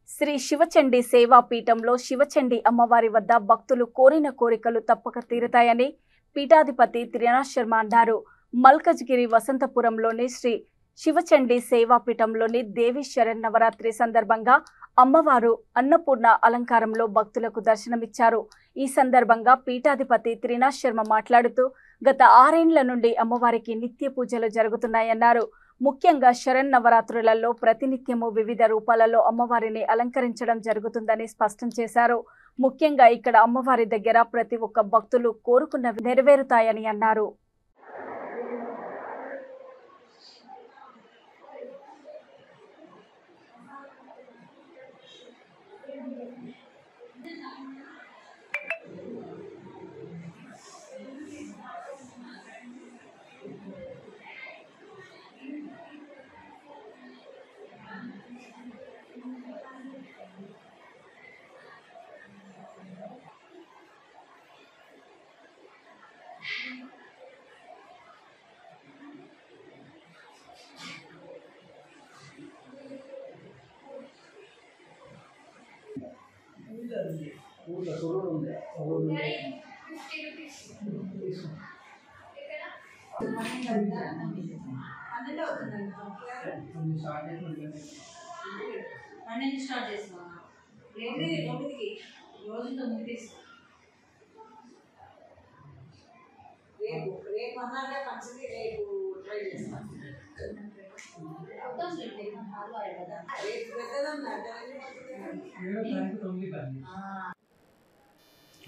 శ్రీ శివచండి సేవా పీఠంలో శివచండి అమ్మవారి వద్ద భక్తులు కోరిన కోరికలు తప్పక తీరుతాయని పీఠాధిపతి త్రినాథ్ శర్మ అన్నారు. మల్కజ్గిరి వసంతపురంలోని శ్రీ శివచండి సేవా పీఠంలోని దేవి శరన్నవరాత్రి సందర్భంగా అమ్మవారు అన్నపూర్ణ అలంకారంలో భక్తులకు దర్శనమిచ్చారు. ఈ సందర్భంగా పీఠాధిపతి త్రినాథ్ శర్మ మాట్లాడుతూ గత 6 ఏళ్ల నుండి అమ్మవారికి నిత్య పూజలు జరుగుతున్నాయన్నారు. ముఖ్యంగా శరన్నవరాత్రులలో ప్రతినిత్యము వివిధ రూపాలలో అమ్మవారిని అలంకరించడం జరుగుతుందని స్పష్టం చేశారు. ముఖ్యంగా ఇక్కడ అమ్మవారి దగ్గర ప్రతి ఒక్క భక్తులు కోరుకున్నవి నెరవేరుతాయని అన్నారు.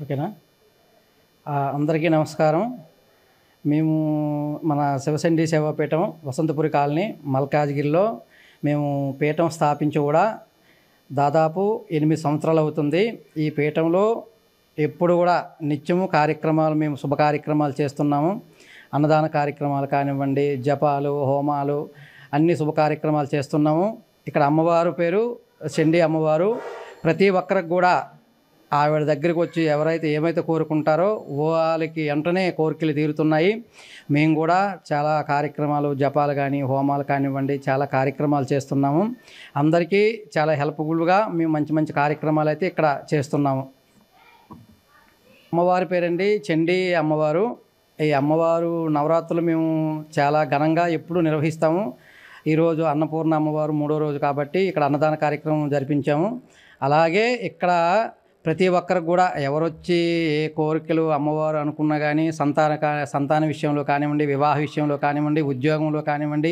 ఓకేనా? అందరికీ నమస్కారం. మేము మన శివచండి సేవాపీఠం వసంతపురి కాలనీ మల్కాజ్గిరిలో మేము పీఠం స్థాపించి కూడా దాదాపు 8 సంవత్సరాలు అవుతుంది. ఈ పీఠంలో ఎప్పుడు కూడా నిత్యము కార్యక్రమాలు, మేము శుభ కార్యక్రమాలు చేస్తున్నాము. అన్నదాన కార్యక్రమాలు కానివ్వండి, జపాలు, హోమాలు, అన్ని శుభ కార్యక్రమాలు చేస్తున్నాము. ఇక్కడ అమ్మవారు పేరు చండి అమ్మవారు. ప్రతి ఒక్కరికి కూడా ఆవిడ దగ్గరికి వచ్చి ఎవరైతే ఏమైతే కోరుకుంటారో వాళ్ళకి వెంటనే కోరికలు తీరుతున్నాయి. మేము కూడా చాలా కార్యక్రమాలు, జపాలు కానీ, హోమాలు కానివ్వండి, చాలా కార్యక్రమాలు చేస్తున్నాము. అందరికీ చాలా హెల్ప్ఫుల్గా మేము మంచి మంచి కార్యక్రమాలు అయితే ఇక్కడ చేస్తున్నాము. అమ్మవారి పేరండి చండి అమ్మవారు. ఈ అమ్మవారు నవరాత్రులు మేము చాలా ఘనంగా ఎప్పుడు నిర్వహిస్తాము. ఈరోజు అన్నపూర్ణ అమ్మవారు 3వ రోజు కాబట్టి ఇక్కడ అన్నదాన కార్యక్రమం జరిపించాము. అలాగే ఇక్కడ ప్రతి ఒక్కరికి కూడా ఎవరొచ్చి ఏ కోరికలు అమ్మవారు అనుకున్నా కానీ సంతాన విషయంలో కానివ్వండి, వివాహ విషయంలో కానివ్వండి, ఉద్యోగంలో కానివ్వండి,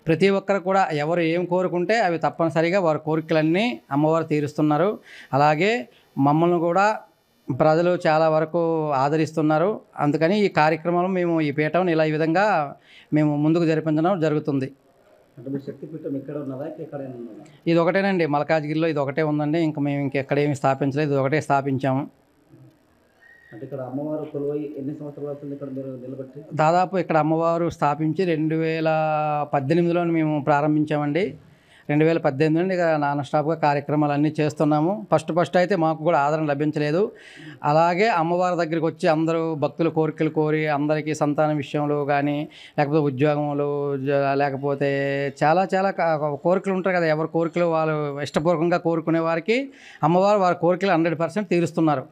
ప్రతి ఒక్కరికి కూడా ఎవరు ఏం కోరుకుంటే అవి తప్పనిసరిగా వారి కోరికలన్నీ అమ్మవారు తీరుస్తున్నారు. అలాగే మమ్మల్ని కూడా ప్రజలు చాలా వరకు ఆదరిస్తున్నారు. అందుకని ఈ కార్యక్రమంలో మేము ఈ పీఠం ఇలా ఈ విధంగా మేము ముందుకు జరిపించడం జరుగుతుంది. శక్తిపీఠం ఇక్కడ ఉన్నదా, ఎక్కడైనా ఉన్నదా? ఇది ఒకటేనండి, మల్కాజ్గిరిలో ఇది ఒకటే ఉందండి. ఇంకా మేము ఇంకెక్కడేమి స్థాపించలేదు, ఇది ఒకటే స్థాపించాము. అంటే ఇక్కడ అమ్మవారు కొలువై ఎన్ని సంవత్సరాలు అవుతుంది ఇక్కడ మీరు నిలబెట్టి? దాదాపు ఇక్కడ అమ్మవారు స్థాపించి 2018లో మేము ప్రారంభించామండి. 2018 నుండి ఇక నాన్ స్టాప్గా కార్యక్రమాలు అన్నీ చేస్తున్నాము. ఫస్ట్ అయితే మాకు కూడా ఆదరణ లభించలేదు. అలాగే అమ్మవారి దగ్గరికి వచ్చి అందరూ భక్తులు కోరికలు కోరి అందరికీ సంతానం విషయంలో కానీ, లేకపోతే ఉద్యోగంలో, లేకపోతే చాలా కోరికలు ఉంటాయి కదా, ఎవరి కోరికలు వాళ్ళు ఇష్టపూర్వకంగా కోరుకునే వారికి అమ్మవారు వారి కోరికలు 100% తీరుస్తున్నారు.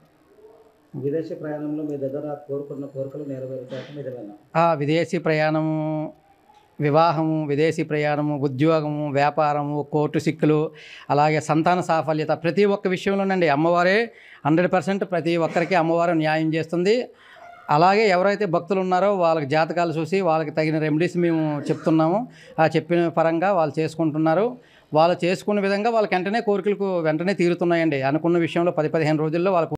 విదేశీ ప్రయాణంలో మీ దగ్గర కోరుకున్న కోరికలు నెరవేరుతాయి నిజమేనా? విదేశీ ప్రయాణము, వివాహము, విదేశీ ప్రయాణము, ఉద్యోగము, వ్యాపారము, కోర్టు సిక్కులు, అలాగే సంతాన సాఫల్యత, ప్రతి ఒక్క విషయంలోనండి అమ్మవారే 100% ప్రతి ఒక్కరికి అమ్మవారు న్యాయం చేస్తుంది. అలాగే ఎవరైతే భక్తులు ఉన్నారో వాళ్ళకి జాతకాలు చూసి వాళ్ళకి తగిన రెమెడీస్ మేము చెప్తున్నాము. ఆ చెప్పిన పరంగా వాళ్ళు చేసుకుంటున్నారు. వాళ్ళు చేసుకున్న విధంగా వాళ్ళకి వెంటనే కోరికలకు వెంటనే తీరుతున్నాయండి. అనుకున్న విషయంలో 10-15 రోజుల్లో వాళ్ళకు